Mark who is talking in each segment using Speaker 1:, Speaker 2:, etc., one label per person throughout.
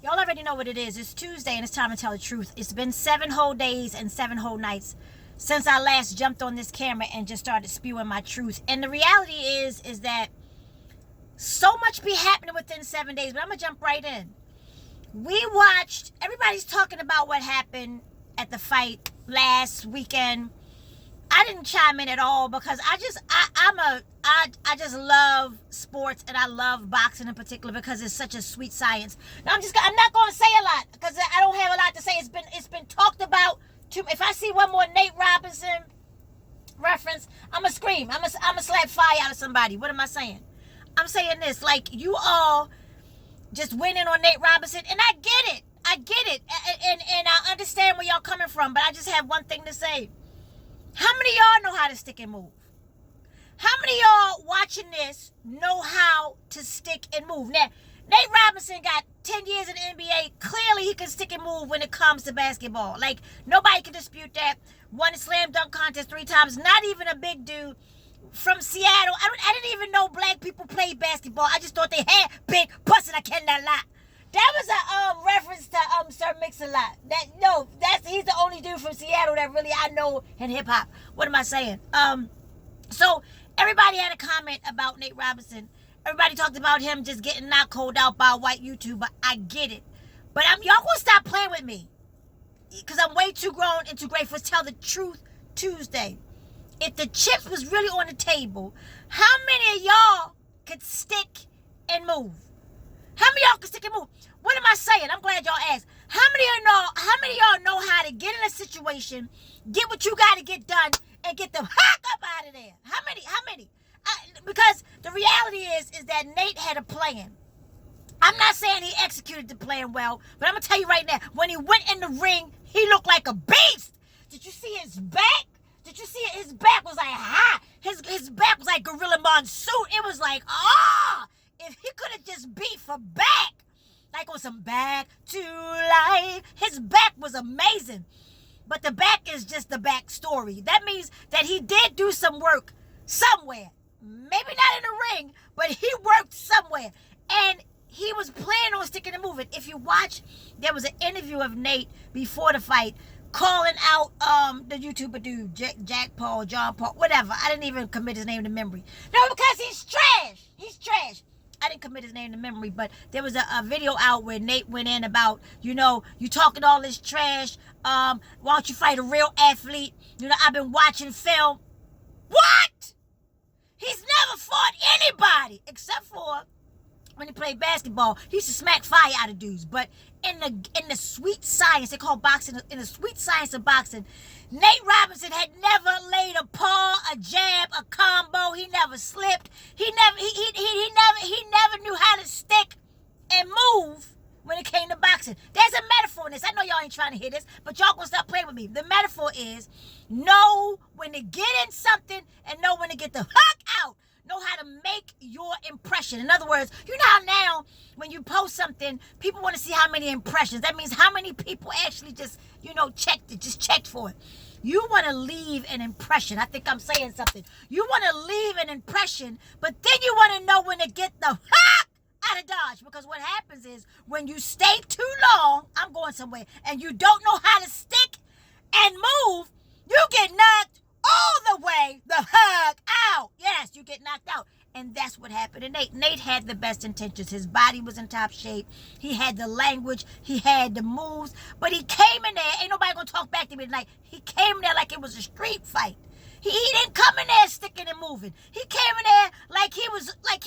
Speaker 1: Y'all already know what it is. It's Tuesday and it's time to tell the truth. It's been 7 whole days and 7 whole nights since I last jumped on this camera and just started spewing my truth. And the reality is that so much be happening within 7 days, but I'm going to jump right in. We watched, everybody's talking about what happened at the fight last weekend. I didn't chime in at all because I just love sports, and I love boxing in particular because it's such a sweet science. Now I'm not going to say a lot because I don't have a lot to say. It's been talked about. If I see one more Nate Robinson reference, I'm gonna scream. I'm gonna slap fire out of somebody. What am I saying? I'm saying this, like, you all just went in on Nate Robinson, and I get it, and I understand where y'all coming from, but I just have one thing to say. How many of y'all know how to stick and move? How many of y'all watching this know how to stick and move? Now, Nate Robinson got 10 years in the NBA. Clearly, he can stick and move when it comes to basketball. Like, nobody can dispute that. Won a slam dunk contest 3 times. Not even a big dude from Seattle. I didn't even know black people played basketball. I just thought they had big pussy. I cannot lie. That was a reference to Sir Mix-a-Lot. He's the only dude from Seattle that really I know in hip hop. What am I saying? So everybody had a comment about Nate Robinson. Everybody talked about him just getting knocked cold out by a white YouTuber. I get it, but y'all gonna stop playing with me because I'm way too grown and too great for Tell the Truth Tuesday. If the chips was really on the table, how many of y'all could stick and move? How many of y'all can stick and move? What am I saying? I'm glad y'all asked. How many of y'all know how to get in a situation, get what you got to get done, and get the heck up out of there? How many? Because the reality is that Nate had a plan. I'm not saying he executed the plan well, but I'm going to tell you right now, when he went in the ring, he looked like a beast. Did you see his back? Did you see it? His back was like, ha! His back was like Gorilla Monsoon. It was like, if he could have just beat for back, like on some Back to Life, his back was amazing. But the back is just the back story. That means that he did do some work somewhere. Maybe not in the ring, but he worked somewhere. And he was planning on sticking and moving. If you watch, there was an interview of Nate before the fight calling out the YouTuber dude, Jack Paul, John Paul, whatever. I didn't even commit his name to memory. No, because he's trash. He's trash. I didn't commit his name to memory, but there was a video out where Nate went in about, you talking all this trash. Why don't you fight a real athlete? I've been watching film. What? He's never fought anybody except for when he played basketball. He used to smack fire out of dudes. But in the sweet science, they call boxing, in the sweet science of boxing, Nate Robinson had never laid a paw, a jab, a combo. He never slipped. He never knew how to stick and move when it came to boxing. There's a metaphor in this. I know y'all ain't trying to hear this, but y'all gonna stop playing with me. The metaphor is know when to get in something and know when to get the heck out. Know how to make your impression. In other words, you know how now when you post something, people want to see how many impressions. That means how many people actually just, checked for it. You want to leave an impression. I think I'm saying something. You want to leave an impression, but then you want to know when to get the heck out of Dodge. Because what happens is when you stay too long, I'm going somewhere, and you don't know how to stick and move, you get knocked all the way the heck out. Yes, you get knocked out. And that's what happened to Nate. Nate had the best intentions. His body was in top shape. He had the language. He had the moves. But he came in there. Ain't nobody going to talk back to me tonight. He came in there like it was a street fight. He didn't come in there sticking and moving. He came in there like he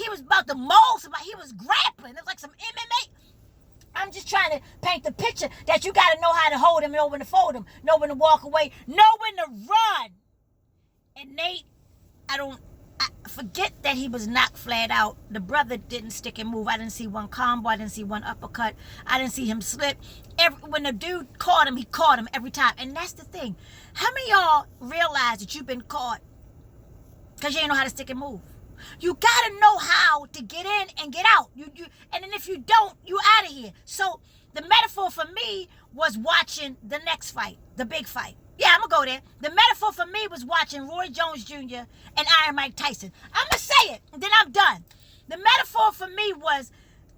Speaker 1: was about to maul somebody. He was grappling. It was like some MMA. I'm just trying to paint the picture that you got to know how to hold him, know when to fold him, know when to walk away, know when to run. And Nate, I forget that he was knocked flat out. The brother didn't stick and move. I didn't see one combo. I didn't see one uppercut. I didn't see him slip. When the dude caught him, he caught him every time. And that's the thing. How many of y'all realize that you've been caught because you ain't know how to stick and move? You got to know how to get in and get out. And then if you don't, you out of here. So the metaphor for me was watching the next fight, the big fight. Yeah, I'm going to go there. The metaphor for me was watching Roy Jones Jr. and Iron Mike Tyson. I'm going to say it, and then I'm done. The metaphor for me was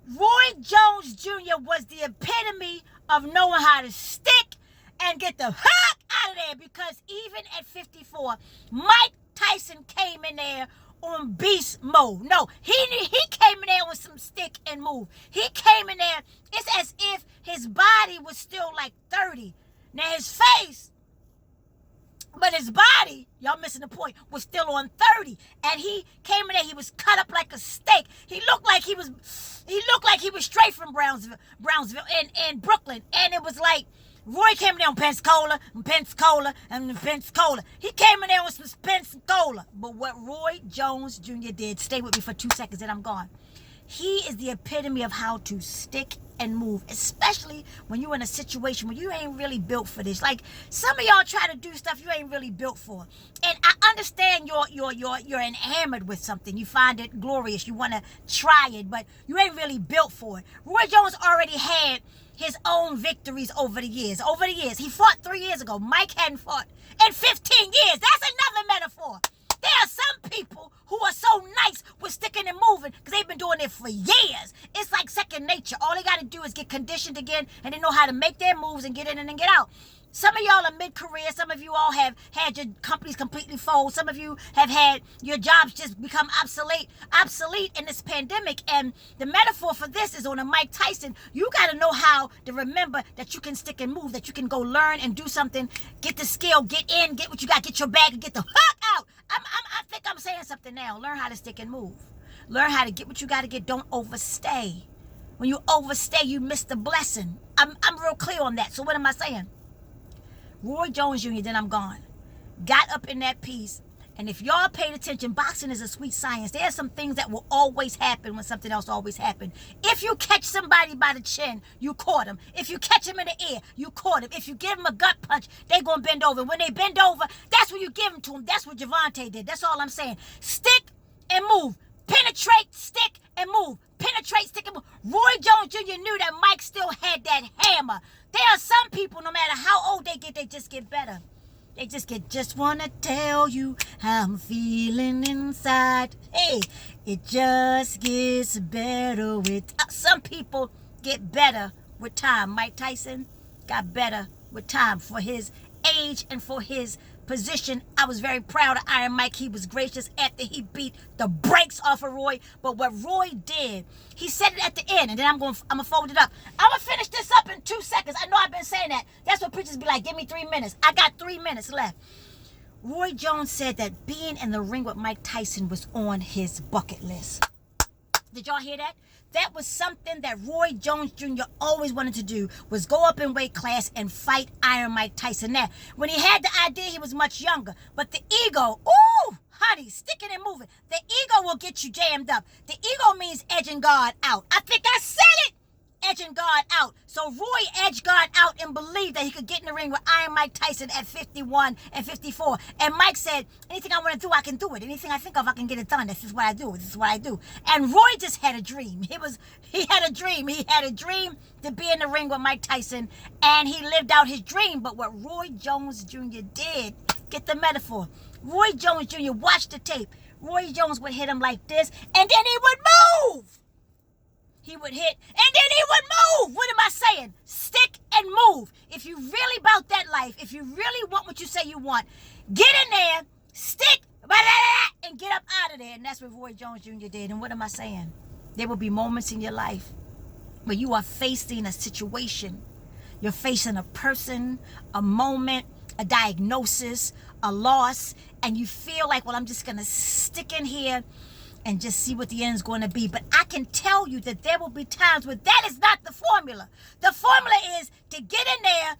Speaker 1: Roy Jones Jr. was the epitome of knowing how to stick and get the heck out of there, because even at 54, Mike Tyson came in there on beast mode. No, he came in there with some stick and move. He came in there, it's as if his body was still like 30. Now his face, but his body, y'all missing the point, was still on 30. And he came in there, he was cut up like a steak. He looked like he was straight from Brownsville and Brooklyn. And it was like, Roy came in there on Pensacola. He came in there with some Pensacola. But what Roy Jones Jr. did, stay with me for 2 seconds and I'm gone. He is the epitome of how to stick and move, especially when you're in a situation where you ain't really built for this. Like, some of y'all try to do stuff you ain't really built for. And I understand you're enamored with something. You find it glorious. You want to try it, but you ain't really built for it. Roy Jones already had his own victories over the years. He fought 3 years ago. Mike hadn't fought in 15 years. That's another metaphor. There are some people who are so nice with sticking and moving because they've been doing it for years. It's like second nature. All they got to do is get conditioned again, and they know how to make their moves and get in and then get out. Some of y'all are mid-career. Some of you all have had your companies completely fold. Some of you have had your jobs just become obsolete in this pandemic. And the metaphor for this is on a Mike Tyson. You got to know how to remember that you can stick and move, that you can go learn and do something, get the skill, get in, get what you got, get your bag, and get the fuck out. I think I'm saying something now. Learn how to stick and move. Learn how to get what you got to get. Don't overstay. When you overstay, you miss the blessing. I'm real clear on that. So what am I saying? Roy Jones Jr., then I'm gone, got up in that piece. And if y'all paid attention, boxing is a sweet science. There are some things that will always happen when something else always happened. If you catch somebody by the chin, you caught him. If you catch him in the ear, you caught him. If you give him a gut punch, they going to bend over. When they bend over, that's when you give them to him. That's what Javante did. That's all I'm saying. Stick and move. Penetrate, stick, and move. Penetrate, stick, and move. Roy Jones Jr. knew that Mike still had that hammer. There are some people, no matter how old they get, they just get better. They just want to tell you how I'm feeling inside. Hey, it just gets better with... some people get better with time. Mike Tyson got better with time for his age and for his position. I was very proud of Iron Mike. He was gracious after he beat the brakes off of Roy. But what Roy did, he said it at the end, and then I'm gonna fold it up. I'm gonna finish this up in 2 seconds. I know I've been saying that. That's what preachers be like, give me 3 minutes. I got 3 minutes left. Roy Jones said that being in the ring with Mike Tyson was on his bucket list. Did y'all hear that? That was something that Roy Jones Jr. always wanted to do, was go up in weight class and fight Iron Mike Tyson. Now, when he had the idea, he was much younger. But the ego, ooh, honey, sticking and moving. The ego will get you jammed up. The ego means edging God out. I think I said it. Edging God out. So Roy edged God out and believed that he could get in the ring with Iron Mike Tyson at 51 and 54. And Mike said, anything I want to do, I can do it. Anything I think of, I can get it done. This is what I do. This is what I do. And Roy just had a dream. He had a dream. He had a dream to be in the ring with Mike Tyson, and he lived out his dream. But what Roy Jones Jr. did, get the metaphor. Roy Jones Jr. watched the tape. Roy Jones would hit him like this, and then he would move. He would hit, and then he would move. What am I saying? Stick and move. If you really about that life, if you really want what you say you want, get in there, stick, and get up out of there. And that's what Roy Jones Jr. did. And what am I saying? There will be moments in your life where you are facing a situation. You're facing a person, a moment, a diagnosis, a loss, and you feel like, well, I'm just going to stick in here and just see what the end's going to be. But I can tell you that there will be times where that is not the formula. The formula is to get in there,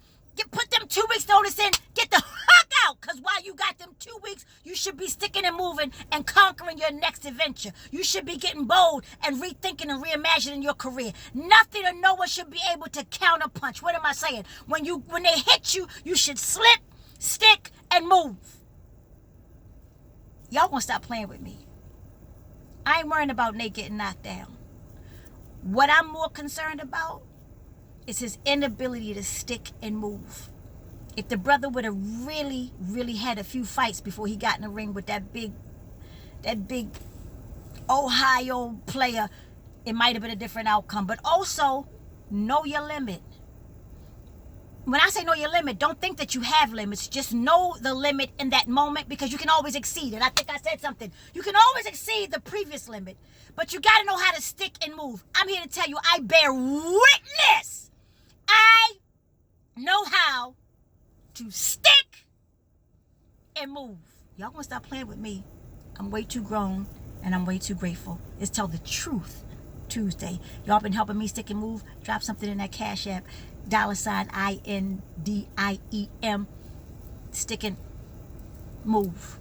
Speaker 1: put them 2 weeks notice in, get the fuck out. Because while you got them 2 weeks, you should be sticking and moving and conquering your next adventure. You should be getting bold and rethinking and reimagining your career. Nothing or no one should be able to counterpunch. What am I saying? When they hit you, you should slip, stick, and move. Y'all gonna stop playing with me. I ain't worrying about Nate getting knocked down. What I'm more concerned about is his inability to stick and move. If the brother would have really, really had a few fights before he got in the ring with that big Ohio player, it might have been a different outcome. But also, know your limit. When I say know your limit, don't think that you have limits. Just know the limit in that moment, because you can always exceed it. I think I said something. You can always exceed the previous limit, but you got to know how to stick and move. I'm here to tell you, I bear witness. I know how to stick and move. Y'all gonna stop playing with me. I'm way too grown and I'm way too grateful. It's Tell the Truth Tuesday. Y'all been helping me stick and move. Drop something in that Cash App. $INDIEM. Stick and move.